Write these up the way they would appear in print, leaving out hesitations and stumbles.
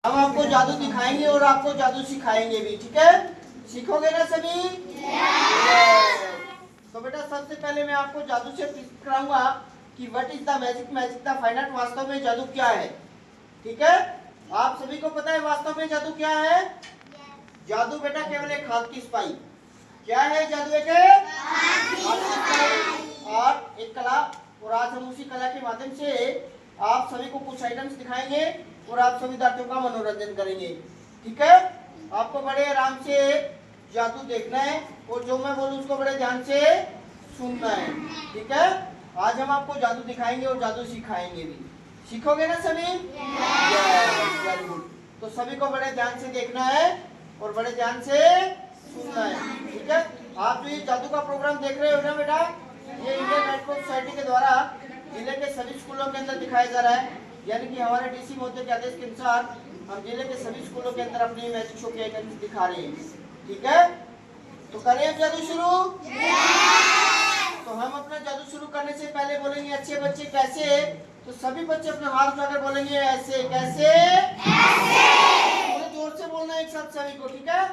हम आपको जादू दिखाएंगे और आपको जादू सिखाएंगे भी, ठीक है? सीखोगे ना सभी? तो बेटा सबसे पहले मैं आपको जादू से कराऊंगा कि what is the magic, magic the fine art, वास्तव में जादू क्या है, ठीक है? आप सभी को पता है वास्तव में जादू क्या है? जादू बेटा केवल एक हाथ की सफाई। क्या है जादू? एक आर्ट, एक कला। और आज हम उसी कला के माध्यम से आप सभी को कुछ आइटम्स दिखाएंगे और आप सभी विद्यार्थियों का मनोरंजन करेंगे, ठीक है? आपको बड़े आराम से जादू देखना है और जो मैं बोलूं उसको बड़े ध्यान से सुनना है, ठीक है? आज हम आपको जादू दिखाएंगे और जादू सिखाएंगे भी। सीखोगे ना सभी? Very good. तो सभी को बड़े ध्यान से देखना है और बड़े ध्यान से सुनना है, ठीक है? आप जो ये जादू का प्रोग्राम देख रहे हो ना बेटा, ये इंडियन रेड क्रॉस सोसाइटी के द्वारा जिले के सभी स्कूलों के अंदर दिखाया जा रहा है। यानी कि हमारे डीसी महोदय के आदेश के अनुसार हम जिले के सभी स्कूलों के अंदर अपनी मैजिक शो के आइटम्स दिखा रहे हैं, ठीक है? तो करें अब जादू शुरू? तो हम अपना जादू शुरू करने से पहले बोलेंगे अच्छे बच्चे कैसे। तो सभी बच्चे अपने हाथ उठाकर बोलेंगे ऐसे। कैसे? पूरे जोर से बोलना एक साथ सभी को, ठीक है?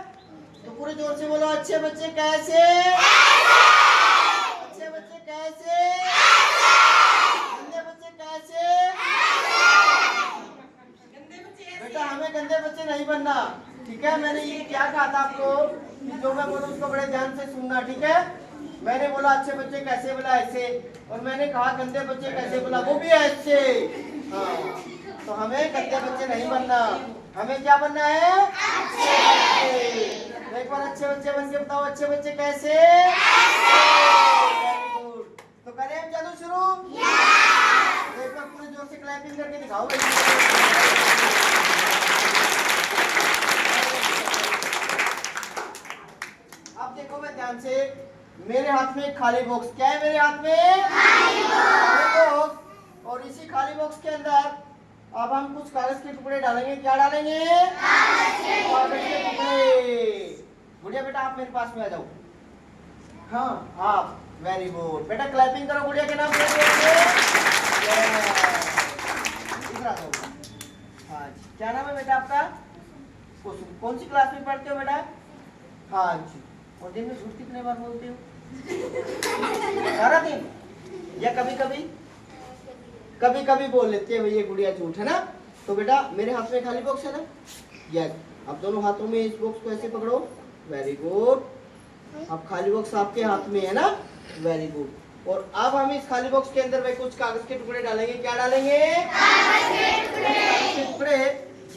तो पूरे जोर से बोलो अच्छे बच्चे कैसे, अच्छे बच्चे कैसे, गंदे बच्चे कैसे। बेटा हमें गंदे बच्चे नहीं बनना, ठीक है? मैंने ये क्या कहा था आपको कि जो मैं बोलूं उसको बड़े ध्यान से सुनना, ठीक है? मैंने बोला अच्छे बच्चे कैसे, बोला ऐसे। और मैंने कहा गंदे बच्चे कैसे, बोला वो भी ऐसे। हाँ, तो हमें गंदे बच्चे नहीं बनना, हमें क्या बनना है? अच्छे बच्चे। एक बार अच्छे बच्चे बन के बताओ अच्छे बच्चे कैसे। Very good. तो करें हम जादू शुरू? एक बार पूरे जोर से क्लैपिंग करके दिखाओ। अब देखो मैं ध्यान से, मेरे हाथ में एक खाली बॉक्स। क्या है मेरे हाथ में? खाली बॉक्स। और इसी खाली बॉक्स के अंदर अब हम कुछ कागज के टुकड़े डालेंगे। क्या डालेंगे? कागज के टुकड़े। गुड़िया बेटा आप मेरे पास में आ जाओ। हाँ आप, वेरी गुड। बेटा क्लैपिंग करो गुड़िया के नाम पे। इधर आ जाओ। हाँ जी, क्या नाम है बेटा आपका? कुसुम। कौन सी क्लास में पढ़ते हो बेटा? हाँ जी। और दिन में झूठ कितने बार बोलते हो? सारा दिन या कभी कभी? कभी कभी बोल लेते हो ये गुड़िया, झूठ है ना? तो बेटा मेरे हाथ में खाली बॉक्स है ना? यस। अब दोनों हाथों में इस बॉक्स को ऐसे पकड़ो। Very good. अब खाली बॉक्स आपके हाथ में है ना? Very good. और अब हम इस खाली बॉक्स के अंदर भाई कुछ कागज के टुकड़े डालेंगे। क्या डालेंगे? कागज के टुकड़े।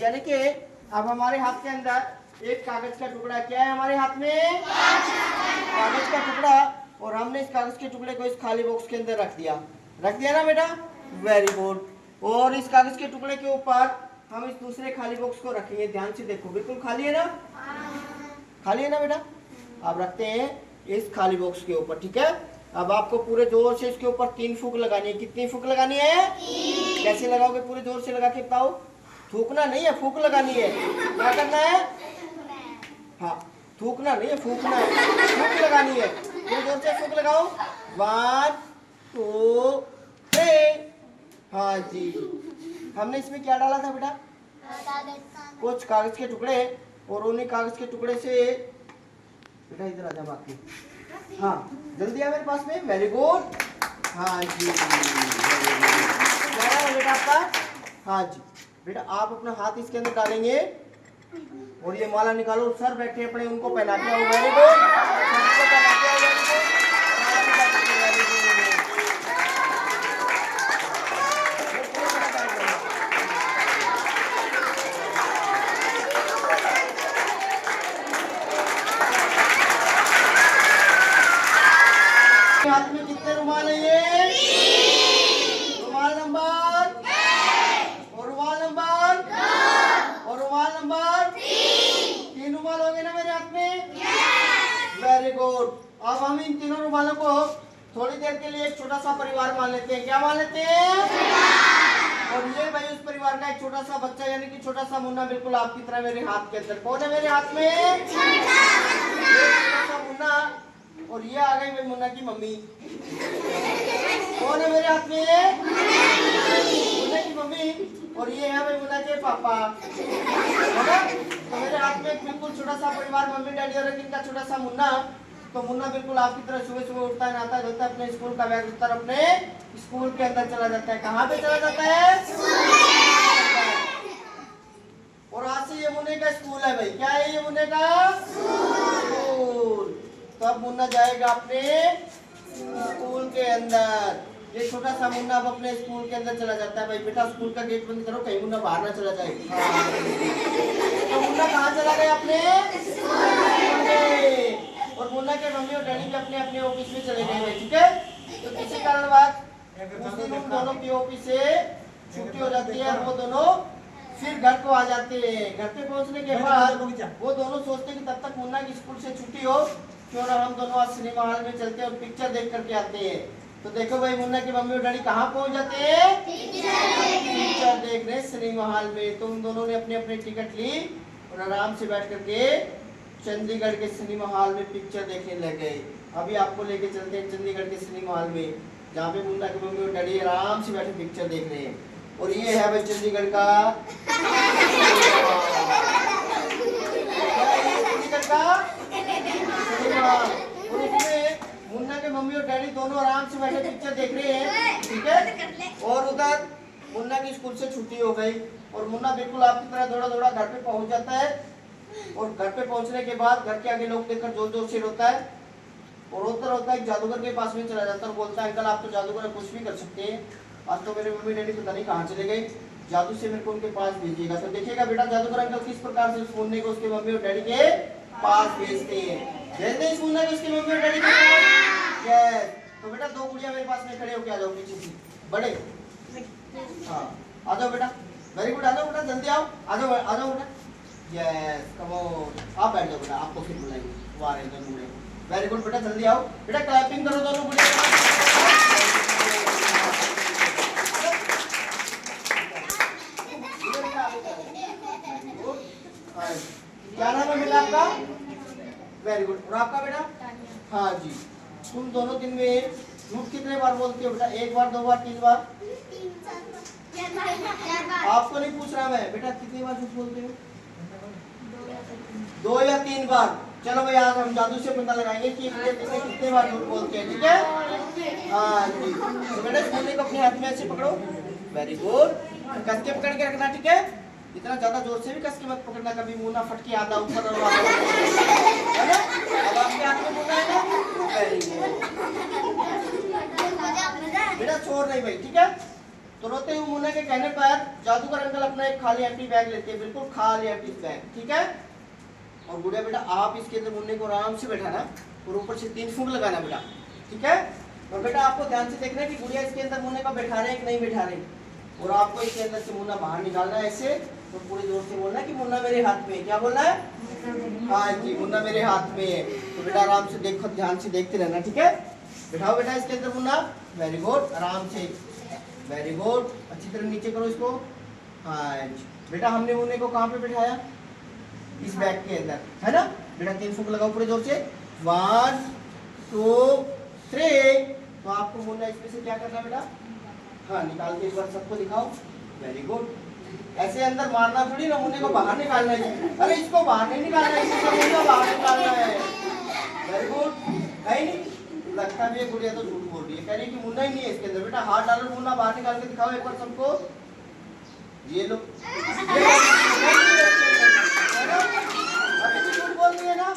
यानी कि अब हमारे हाथ के अंदर एक कागज का टुकड़ा। क्या है हमारे हाथ में? कागज का टुकड़ा। और हमने इस कागज के टुकड़े को इस खाली बॉक्स के अंदर रख दिया ना बेटा? Very good. और इस कागज के टुकड़े के ऊपर हम इस दूसरे खाली बॉक्स को रखेंगे। ध्यान से देखो, बिल्कुल खाली है ना? खाली है ना बेटा? अब रखते हैं इस खाली बॉक्स के ऊपर, ठीक है? अब आपको पूरे जोर से इसके ऊपर 3 फूंक लगानी है। कितनी फूंक लगानी है? 3। कैसे लगाओगे? पूरे जोर से लगा के बताओ। थूकना नहीं है, फूंक लगानी है। क्या करना है? हाँ, थूकना नहीं है, फूंकना है। फूंक लगानी है, पूरे जोर से फूंक लगाओ। 1 2 3। हाँ जी। हमने इसमें क्या डाला था बेटा? कुछ कागज के टुकड़े। और उन्हीं कागज के टुकड़े से बेटा इधर आ जा बाकी। हाँ जल्दी आ मेरे पास में। Very good. हाँ जी, क्या है बेटा आपका? हाँ जी। बेटा आप अपना हाथ इसके अंदर डालेंगे और ये माला निकालो। सर बैठे अपने उनको पहना के आओ। Very good. हाथ में कितने रुमाल है ये? रुमाल नंबर और रुमाल नंबर और रुमाल नंबर 3 रुमाल हो गए ना मेरे हाथ में? Very good. अब हम इन तीनों रुमालों को थोड़ी देर के लिए एक छोटा सा परिवार मान लेते हैं। क्या मान लेते हैं? और ये भाई उस परिवार का एक छोटा सा बच्चा, यानी कि छोटा सा मुन्ना, बिल्कुल आपकी तरह मेरे हाथ के अंदर। कौन है मेरे हाथ में? छोटा सा मुन्ना। और ये आ गई मेरी मुन्ना की मम्मी। कौन है मेरे हाथ में? मुन्ना की मम्मी। मम्मी और ये है भाई मुन्ना के पापा, है ना। तो मेरे हाथ में एक बिल्कुल छोटा सा परिवार, मम्मी डैडी और इनका छोटा सा मुन्ना। तो मुन्ना बिल्कुल आपकी तरह सुबह सुबह उठता है, नहाता है, धोता है, अपने स्कूल का बैग उठता है, अपने स्कूल के अंदर चला जाता है। कहाँ पे चला जाता है? और आज से ये मुन्ने का स्कूल है भाई। क्या है ये मुन्ने का स्कूल। तो अब मुन्ना जाएगा अपने स्कूल के अंदर। ये छोटा सा मुन्ना अब अपने स्कूल के अंदर चला जाता है। भाई बेटा स्कूल का गेट बंद करो, कहीं मुन्ना बाहर ना चला जाए। तो मुन्ना कहाँ चला गया? अपने स्कूल में। और मुन्ना के मम्मी और डैडी भी अपने अपने ऑफिस में चले गए भाई, ठीक है। तो किसी कारणवश उस दिन उन दोनों की ऑफिस से छुट्टी हो जाती है और वो दोनों फिर घर को आ जाते हैं। घर पे पहुंचने के बाद वो दोनों सोचते हैं कि तब तक मुन्ना की स्कूल से छुट्टी हो, क्यों ना हम दोनों आज सिनेमा हॉल में चलते हैं और पिक्चर देख करके आते हैं। तो देखो भाई मुन्ना की मम्मी और डैडी कहाँ पहुंच जाते हैं? पिक्चर देखने सिनेमा हॉल में। तो उन दोनों ने अपने अपने टिकट ली और आराम से बैठ करके चंडीगढ़ के सिनेमा हॉल में पिक्चर देखने लगे। अभी आपको लेके चलते हैं चंडीगढ़ के सिनेमा हॉल में, जहाँ पे मुन्ना की मम्मी और डैडी आराम से बैठे पिक्चर देख रहे हैं। और ये है भाई चंडीगढ़ का सिनेमा। और उसमें मुन्ना के मम्मी और डैडी दोनों आराम से बैठे पिक्चर देख रहे हैं, ठीक है। और उधर मुन्ना की स्कूल से छुट्टी हो गई और मुन्ना बिल्कुल आपकी तरह दौड़ा दौड़ा घर पे पहुंच जाता है। और घर पे पहुंचने के बाद घर के आगे लोग देखकर जोर जोर से रोता है और रोता रोता एक जादूगर के पास में चला जाता है और बोलता है अंकल आप तो जादूगर है, कुछ भी कर सकते हैं। आज तो मेरे मम्मी डैडी पता नहीं कहाँ चले गए, जादू से मेरे को उनके पास भेजिएगा। तो देखिएगा बेटा जादूगर अंकल किस प्रकार से उस मुन्ने को उसके मम्मी और डैडी के पास भेजते हैं। भेजते हैं इस मुन्ने को उसके मम्मी और डैडी के पास। यस। तो बेटा दो गुड़िया मेरे पास में खड़े होके आ जाओ पीछे से, बड़े। हाँ आ जाओ बेटा, वेरी गुड। आ जाओ बेटा, जल्दी आओ, आ जाओ बेटा। यस कम ऑन, आप बैठ जाओ बेटा, आपको फिर बुलाएंगे। वाह रे दोनों गुड़िया, वेरी गुड बेटा, जल्दी आओ बेटा, क्लैपिंग करो दोनों गुड़िया। क्या नाम है बेटा आपका? Very good. और आपका बेटा? हाँ जी। तुम दोनों दिन में झूठ कितने बार बोलते हो बेटा? एक बार, दो बार, तीन बार? आपको नहीं पूछ रहा मैं बेटा, कितनी बार झूठ बोलते हो? 2 या 3 बार। चलो भाई आज हम जादू से पता लगाएंगे कि कितने बार झूठ बोलते हैं, ठीक है। हाँ जी। तो बेटा इस मुन्ने को अपने हाथ में ऐसे पकड़ो, वेरी गुड। कस के पकड़ के रखना, ठीक है। इतना ज्यादा जोर से भी कस के मत पकड़ना, कभी मुन्ना फट के आधा ऊपर और है ना। अब आपके हाथ में मुन्ना है ना, वेरी गुड बेटा, छोड़ नहीं भाई, ठीक है। तो रोते हुए मुन्ना के कहने पर जादूगर अंकल अपना एक खाली एम्प्टी बैग लेते हैं, बिल्कुल खाली एम्प्टी बैग, ठीक है। और गुड़िया बेटा आप इसके अंदर मुन्ने को आराम से बैठाना और ऊपर से 3 फूंक लगाना बेटा, ठीक है। और बेटा आपको ध्यान से देखना है कि गुड़िया इसके अंदर मुन्ने को बैठा रहे हैं कि नहीं बैठा रहे। और आपको इसके अंदर से मुन्ना बाहर निकालना है ऐसे। तो पूरे जोर से बोलना है कि मुन्ना मेरे हाथ में है। क्या बोलना है? हाँ जी, मुन्ना मेरे हाथ में है। तो बेटा आराम से देखो, ध्यान से देखते रहना, ठीक है। बैठाओ बेटा इसके अंदर मुन्ना, वेरी गुड, आराम से, वेरी गुड। अच्छी तरह नीचे करो इसको। हाँ जी बेटा, हमने मुन्ने को कहाँ पे बैठाया? इस बैग के अंदर, है ना बेटा। 3 फूंक लगाओ पूरे जोर से, 1 2 3। तो आपको मुन्ना इसमें से क्या करना बेटा? हाँ निकाल के एक बार सबको दिखाओ, वेरी गुड। ऐसे अंदर मारना थोड़ी ना, मुन्ने को बाहर निकालना है। अरे इसको बाहर नहीं निकालना है, इसको मुन्ना बाहर निकालना है, वेरी गुड। है नहीं लगता भी है गुड़िया तो झूठ बोल रही है, कह रही है कि मुन्ना ही नहीं है इसके अंदर। बेटा हाथ डालो, मुन्ना बाहर निकाल के दिखाओ एक बार सबको। ये लो, अभी भी झूठ बोल रही है ना।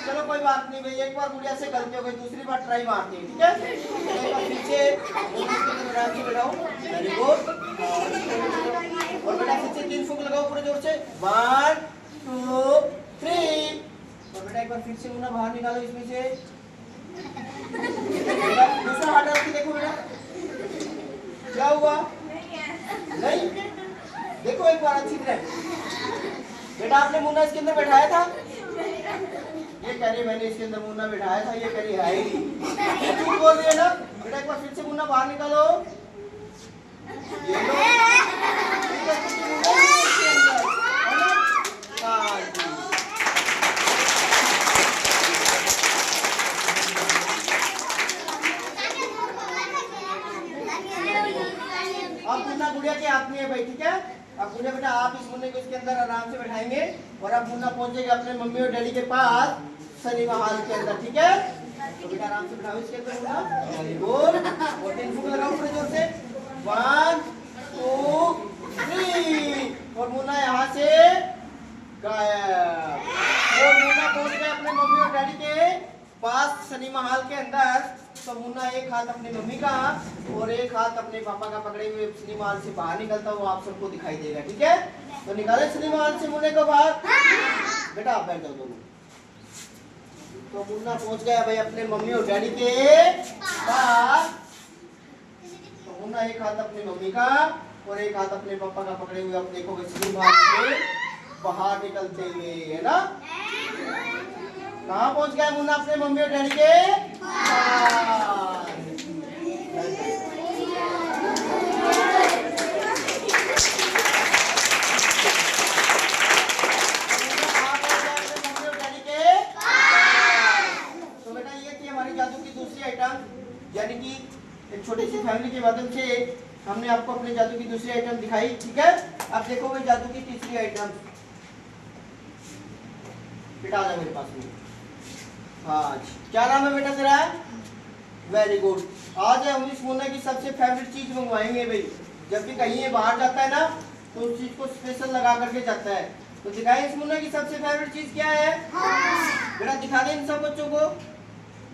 चलो कोई बात नहीं भाई, एक बार गुड़िया से गलती हो गई, दूसरी बार ट्राई मारते हैं, ठीक है। एक बार पीछे बैठाओ, वेरी गुड। और बेटा पीछे 3 फूंक लगाओ पूरे जोर से, 1 2 3। और बेटा एक बार फिर से मुन्ना बाहर निकालो इसमें से। दूसरा हाथ डाल के देखो बेटा, क्या हुआ? नहीं, देखो एक बार अच्छी तरह। बेटा आपने मुन्ना इसके अंदर बैठाया था? ये कह रही मैंने इसके अंदर मुन्ना बैठाया था, ये कह रही है ही नहीं, झूठ बोल रही है ना। बेटा एक बार फिर से मुन्ना बाहर निकालो, ये लो। अब मुन्ना गुड़िया के इसके अंदर आराम से बैठाएंगे और अब मुन्ना पहुंचेगा अपने मम्मी और डैडी के पास सिनेमा हॉल के अंदर, ठीक है? तो बेटा आराम से बैठाओ इसके अंदर मुन्ना, वेरी गुड। और 3 फूंक लगाओ पूरे जोर से, 1 2 3 और मुन्ना यहाँ से गायब। और मुन्ना पहुंच गया अपने मम्मी और डैडी के पास सिनेमा हॉल के अंदर। तो मुन्ना एक हाथ अपनी मम्मी का और एक हाथ अपने पापा का पकड़े हुए सिनेमा हॉल से बाहर निकलता हुआ आप सबको दिखाई देगा, ठीक है? तो निकाले सिनेमा हॉल से मुन्ने को बाहर। बेटा आप बैठ जाओ दोनों। तो मुन्ना पहुंच गया भाई अपने मम्मी और डैडी के पास। तो मुन्ना एक हाथ अपनी मम्मी का और एक हाथ अपने पापा का पकड़े हुए आप देखोगे सिनेमा हॉल से बाहर निकलते हुए, है ना? कहाँ पहुंच गया मुन्ना अपने मम्मी और डैडी के पास। तो बेटा ये थी हमारी जादू की दूसरी आइटम, यानी कि एक छोटी सी फैमिली के माध्यम से हमने आपको अपने जादू की दूसरी आइटम दिखाई, ठीक है? अब देखोगे जादू की तीसरी आइटम। बेटा आ जा मेरे पास में। हाँ, क्या नाम है बेटा तेरा? Very good. आज हम इस मुन्ना की सबसे फेवरेट चीज मंगवाएंगे भाई। जब भी कहीं ये बाहर जाता है ना तो उस चीज को स्पेशल लगा करके जाता है। तो दिखाएं इस मुन्ना की सबसे फेवरेट चीज क्या है? बेटा दिखा दे इन सब बच्चों को,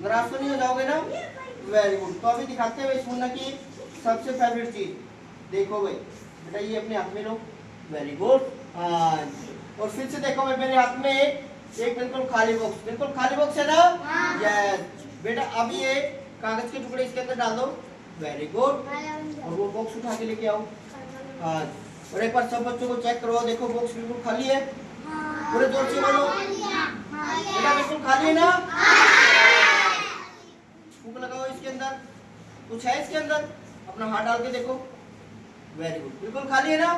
नाराज तो नहीं हो जाओगे ना? Very good. तो अभी दिखाते हैं इस मुन्ना की सबसे फेवरेट चीज। देखो भाई बेटा ये अपने हाथ में लो, वेरी गुड। हाँ, और फिर से देखो भाई मेरे हाथ में एक बिल्कुल खाली बॉक्स, बिल्कुल खाली बॉक्स है ना? यस बेटा अब ये कागज के टुकड़े इसके अंदर डाल दो, वेरी गुड। और वो बॉक्स उठा के लेके आओ। हाँ, और एक बार सब बच्चों को चेक करो, देखो बॉक्स बिल्कुल खाली है, पूरे जोर से बोलो बेटा बिल्कुल खाली है ना? फूंक लगाओ इसके अंदर, कुछ है इसके अंदर? अपना हाथ डाल के देखो, वेरी गुड, बिल्कुल खाली है ना?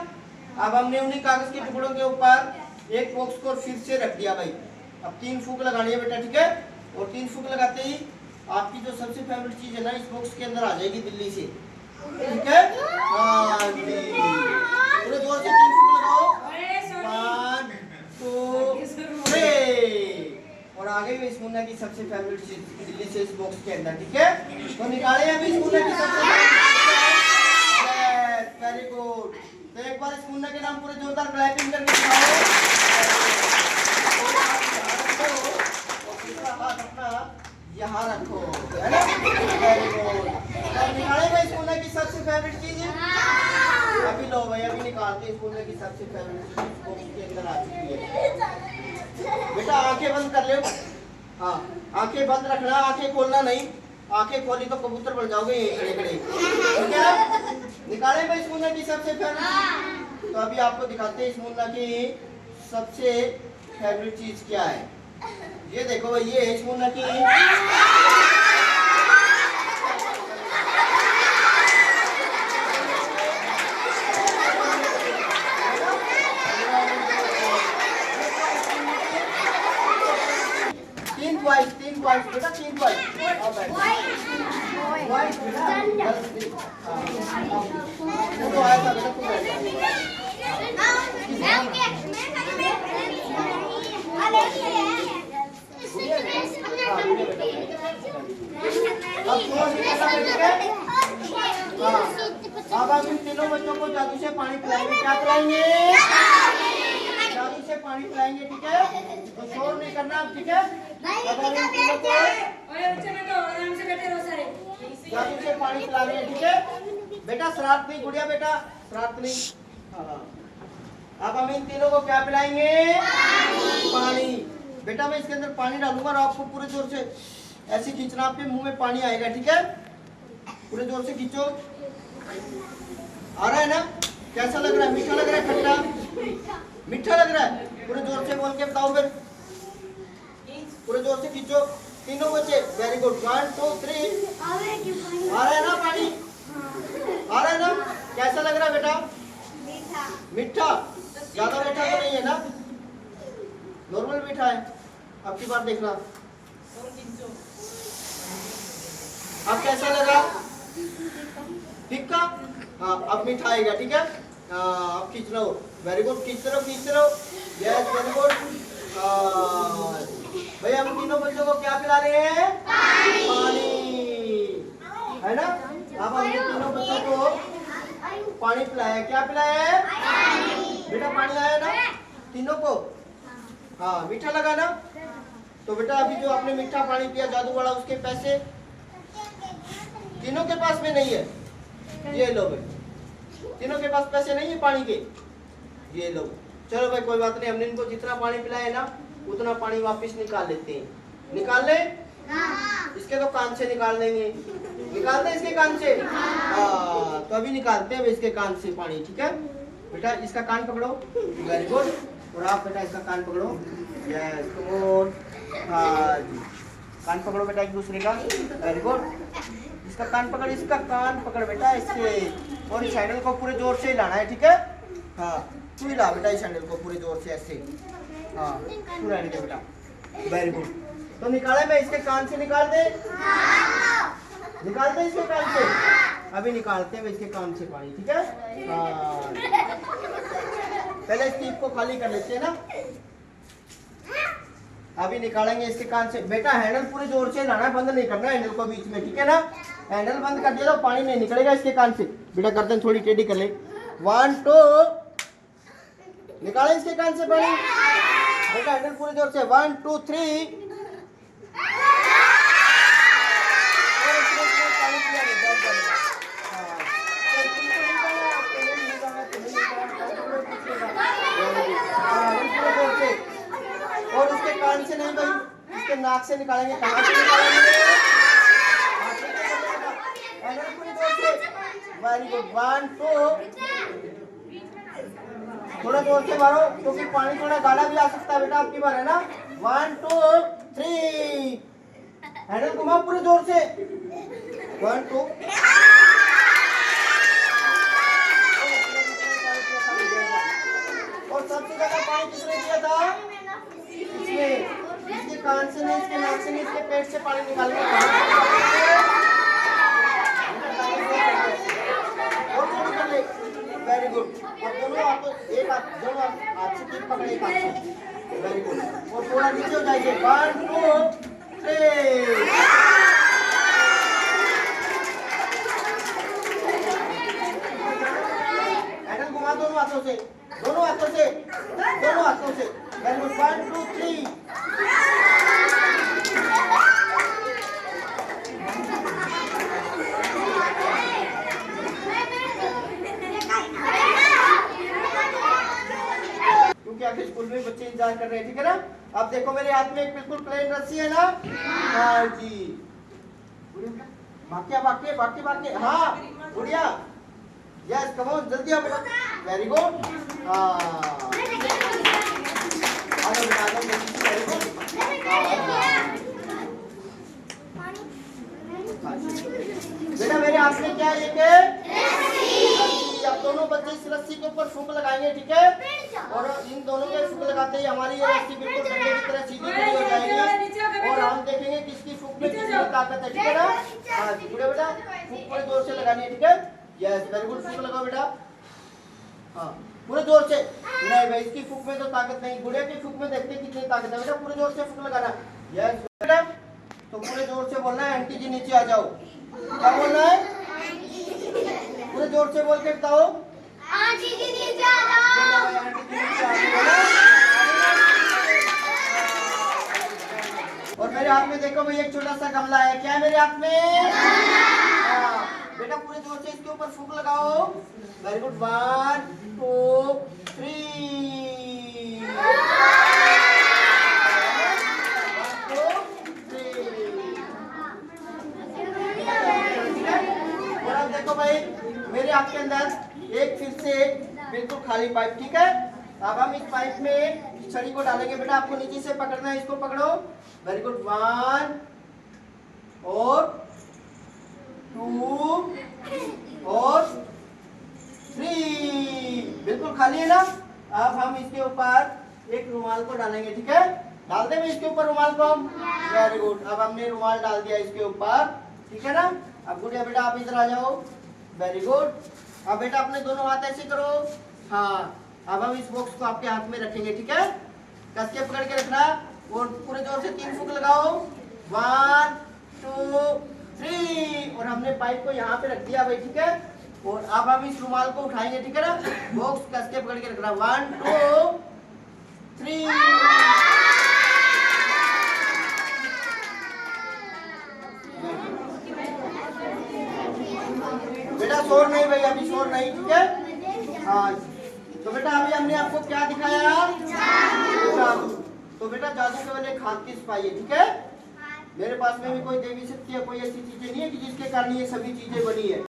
अब हमने उन्हीं कागज के टुकड़ों के ऊपर एक बॉक्स को फिर से रख दिया भाई। अब 3 फूंक लगानी है बेटा, ठीक है? और 3 फूंक लगाते ही आपकी जो सबसे फेवरेट चीज है ना इस बॉक्स के अंदर आ जाएगी दिल्ली से, ठीक है? हाँ जी, पूरे जोर से 3 फूंक लगाओ, 1 2 3 और आगे भी इस मुन्ना की सबसे फेवरेट चीज दिल्ली से इस बॉक्स के अंदर, ठीक है? तो निकाले अभी इस मुन्ना की सबसे वेरी गुड। तो एक बार इस मुन्ना के नाम पूरे जोरदार क्लैपिंग करके दिखाओ। हाथ अपना यहाँ रखो, है ना? Very good. तो निकाले भाई इस मुन्ना की सबसे फेवरेट चीज है। अभी लो भाई, अभी निकालते इस मुन्ना की सबसे फेवरेट चीज बॉक्स के अंदर आ चुकी है। बेटा आंखें बंद कर लो। हाँ, आंखें बंद रखना, आंखें खोलना नहीं। आंखें खोली तो कबूतर बन जाओगे खड़े खड़े, ठीक है? निकाले भाई इस मुन्ना की सबसे फेवरेट। तो अभी आपको दिखाते हैं इस मुन्ना की सबसे फेवरेट चीज क्या है। ये देखो भाई, ये इस मुन्ना की 3 पॉइंट बेटा, 3 पॉइंट। तो आया था बेटा, अब हम इन तीनों बच्चों को जादू से पानी पिलाएंगे। क्या पिलाएंगे? जादू से पानी पिलाएंगे, ठीक है? तो शोर नहीं करना, ठीक है? अब हम इन तीनों को जादू से पानी पिला रहे हैं, ठीक है? बेटा शरारत नहीं, गुड़िया बेटा शरारत नहीं। हाँ, अब हम इन तीनों को क्या पिलाएंगे? पानी। बेटा मैं इसके अंदर पानी डालूंगा और आपको पूरे जोर से ऐसे खींचना, आपके मुंह में पानी आएगा, ठीक है? पूरे जोर से खींचो। आ रहा है ना? कैसा लग रहा है? मीठा लग रहा है? खट्टा मीठा लग रहा है? पूरे जोर से बोल के बताओ फिर, पूरे जोर से खींचो तीनों बच्चे, वेरी गुड। 1 2 3 आ रहा है ना पानी? आ रहा है ना? कैसा लग रहा है बेटा? मीठा। ज्यादा मीठा तो नहीं है ना? नॉर्मल मीठा है। अब की बार देखना, अब कैसा लगा? फिक्का? हाँ, अब मीठा आएगा, ठीक है? हाँ अब खींच लो, वेरी गुड, खींच लो, यस वेरी गुड। भाई हम तीनों बच्चों को क्या पिला रहे हैं? पानी, है ना। अब हमने तीनों बच्चों को पानी पिलाया, क्या पिलाया है? बेटा पानी आया ना तीनों को? हाँ मीठा लगा ना? तो बेटा अभी जो आपने मीठा पानी पिया जादू वाला, उसके पैसे तीनों के पास में नहीं है। ये लो भाई, तीनों के पास पैसे नहीं है पानी के, ये लो। चलो भाई कोई बात नहीं, हमने इनको जितना पानी पिलाया ना उतना पानी वापस निकाल लेते हैं। निकाल ले? इसके तो कान से निकाल लेंगे, निकाल दे इसके कान से। हाँ तो अभी निकालते हैं इसके कान से पानी, ठीक है बेटा। इसका कान पकड़ो, वेरी गुड। और आप बेटा इसका कान पकड़ो, यस कम ऑन। हाँ जी, कान पकड़ो बेटा एक दूसरे का, वेरी गुड। इसका कान पकड़, इसका कान पकड़ बेटा इससे, और इस हैंडल को पूरे जोर से हिलाना है, ठीक है। हाँ तू हिला बेटा इस हैंडल को पूरे जोर से ऐसे, हाँ तू रहने दे बेटा, वेरी गुड। तो निकाले मैं इसके कान से, निकाल दे, निकाल दे इसके कान से। अभी निकालते हैं इसके कान से पानी, ठीक है। हाँ पहले इस टीप को खाली कर लेते हैं ना, अभी निकालेंगे इसके कान से। बेटा हैंडल पूरे जोर से लाना है, बंद नहीं करना हैंडल को बीच में, ठीक है ना। हैंडल बंद कर दिया तो पानी नहीं निकलेगा इसके कान से। बेटा गर्दन थोड़ी टेढ़ी कर ले, 1 2 निकाले इसके कान से पानी। बेटा हैंडल पूरे जोर से, 1 2 3। और उसके कान से नहीं भाई, इसके नाक से निकालेंगे। कहाँ से निकालेंगे? Very good, 1 2। थोड़ा जोर से मारो क्योंकि पानी थोड़ा गाढ़ा भी आ सकता है बेटा, आपकी बार है ना। 1 2 3, हैंडल घुमाओ पूरे जोर से, 1 2। और सबसे ज्यादा पानी किसने दिया था? इसमें, इसके कान से नहीं, इसके नाक से नहीं, इसके पेट से पानी निकालना। और थोड़ी कर ले, वेरी गुड। और दोनों हाथों, एक हाथ, दोनों हाथ से टिप पकड़े एक हाथ से, वेरी गुड। और थोड़ा नीचे हो जाएंगे, 1 2 3। हैंडल घुमा दोनों हाथों से, दोनों हाथों से, दोनों हाथों से, वेरी गुड, 1 2 3। क्योंकि आपके स्कूल में बच्चे इंतजार कर रहे हैं, ठीक है ना। अब देखो मेरे हाथ में एक बिल्कुल प्लेन रस्सी है ना, हाँ जी। भाग्य भाग्य भाग्य भाग्य, हाँ गुड़िया, यस कम ऑन, जल्दी आओ बेटा, वेरी गुड। हाँ वेरी गुड। बेटा मेरे हाथ में क्या है, आप दोनों बच्चे इस रस्सी के ऊपर फूंक लगाएंगे, ठीक है। और इन दोनों के फूंक लगाते ही हमारी ये रस्सी बिल्कुल डंडे की तरह सीधी खड़ी हो जाएगी, और हम देखेंगे किसकी फूंक में कितनी ताकत है, ठीक है ना। हाँ जी बेटा, फूंक पूरे जोर से लगानी है, ठीक है। यस वेरी गुड, फूंक लगाओ बेटा, हाँ पूरे जोर से। नहीं भाई इसकी फूंक में तो ताकत नहीं, गुड़िया की फूंक में देखते कितनी ताकत है। बेटा पूरे जोर से फूंक लगाना, यस बेटा। तो पूरे जोर से बोलना है, आंटी जी नीचे आ जाओ। क्या बोलना है? पूरे जोर से बोल के बताओ, आंटी जी नीचे आ जाओ। और मेरे हाथ में देखो भाई एक छोटा सा गमला है, क्या है मेरे हाथ में? बेटा पूरे जोर से इसके ऊपर फूंक लगाओ, वेरी गुड, 1 2 3। और अब देखो भाई मेरे हाथ के अंदर एक फिर से बिल्कुल खाली पाइप, ठीक है। अब हम इस पाइप में छड़ी को डालेंगे। बेटा आपको नीचे से पकड़ना है, इसको पकड़ो, वेरी गुड, 1 और 2 और 3, बिल्कुल खाली है ना। अब हम इसके ऊपर एक रुमाल को डालेंगे, ठीक है। डाल दें इसके ऊपर रुमाल को हम, वेरी गुड। अब हमने रुमाल डाल दिया इसके ऊपर, ठीक है ना। अब गुड़िया बेटा आप इधर आ जाओ, वेरी गुड। अब बेटा अपने दोनों हाथ ऐसे करो। हाँ, अब हम इस बॉक्स को आपके हाथ में रखेंगे, ठीक है? कस के पकड़ के रखना और पूरे जोर से 3 फूंक लगाओ। 1 2 3 और हमने पाइप को यहाँ पे रख दिया भाई, ठीक है? और अब हम इस रुमाल को उठाएंगे, ठीक है ना? बॉक्स कस के पकड़ के रखना। 1 2 3। बेटा शोर नहीं भाई, अभी शोर नहीं, ठीक है? हाँ, तो बेटा अभी हमने आपको क्या दिखाया? जादू। तो बेटा जादू केवल एक हाथ की सफाई है, ठीक है? मेरे पास में भी कोई देवी शक्ति या कोई ऐसी चीजें नहीं है कि जिसके कारण ये सभी चीजें बनी है।